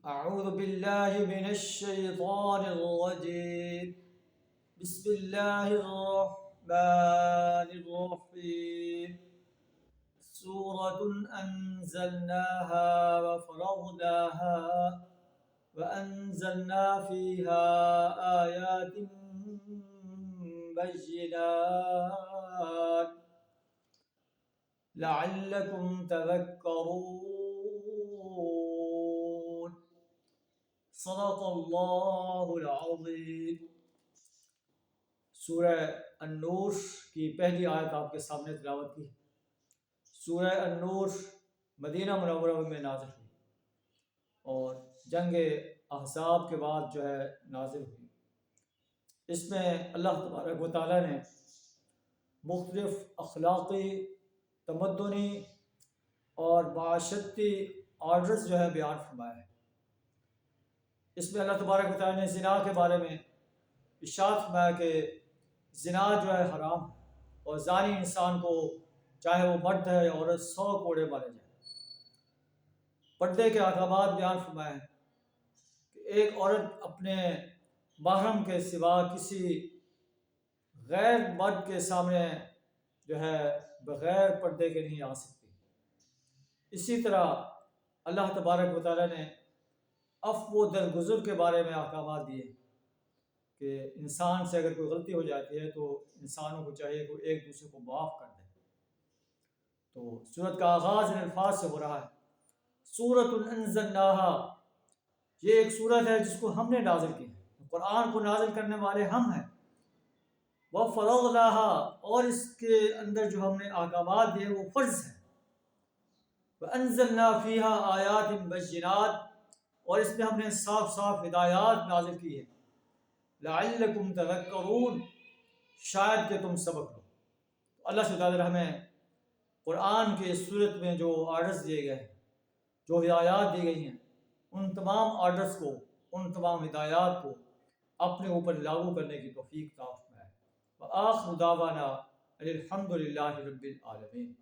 أعوذ بالله من الشيطان الرجيم. بسم الله الرحمن الرحيم. سورة أنزلناها وفرضناها وأنزلنا فيها آيات بينات لعلكم تذكرون. صدق اللہ العظیم. سورہ النور کی پہلی آیت آپ کے سامنے تلاوت کی. سورہ النور مدینہ منورہ میں نازل ہوئی اور جنگ احزاب کے بعد جو ہے نازل ہوئی. اس میں اللہ تبارک و تعالیٰ نے مختلف اخلاقی، تمدنی اور معاشرتی آرڈرز جو ہے بیان فرمائے ہیں. اس میں اللہ تبارک و تعالیٰ نے زنا کے بارے میں ارشاد فرمایا کہ زنا جو ہے حرام ہے اور زانی انسان کو چاہے وہ مرد ہے یا عورت 100 کوڑے مارے جائیں. پردے کے احکامات بیان فرمائے ہیں کہ ایک عورت اپنے محرم کے سوا کسی غیر مرد کے سامنے جو ہے بغیر پردے کے نہیں آ سکتی. اسی طرح اللہ تبارک و تعالیٰ نے عفو و درگزر کے بارے میں احکامات دیے کہ انسان سے اگر کوئی غلطی ہو جاتی ہے تو انسانوں کو چاہیے کہ ایک دوسرے کو معاف کر دیں. تو سورت کا آغاز ان الفاظ سے ہو رہا ہے، سورۃ انزلناہا. یہ ایک سورت ہے جس کو ہم نے نازل کی ہے. قرآن کو نازل کرنے والے ہم ہیں. وفرضناہا، اور اس کے اندر جو ہم نے احکامات دیے وہ فرض ہیں. وانزلنا فیہا آیات بینات، اور اس میں ہم نے صاف صاف ہدایات نازل کی ہے. لعلکم تذکرون، شاید کہ تم سبق لو. اللہ سے تعالی ہمیں قرآن کے اس صورت میں جو آرڈرز دیے گئے ہیں، جو ہدایات دی گئی ہیں، ان تمام آرڈرز کو، ان تمام ہدایات کو اپنے اوپر لاگو کرنے کی توفیق عطا فرمائے. وآخر دعوانا الحمد للہ رب العالمین.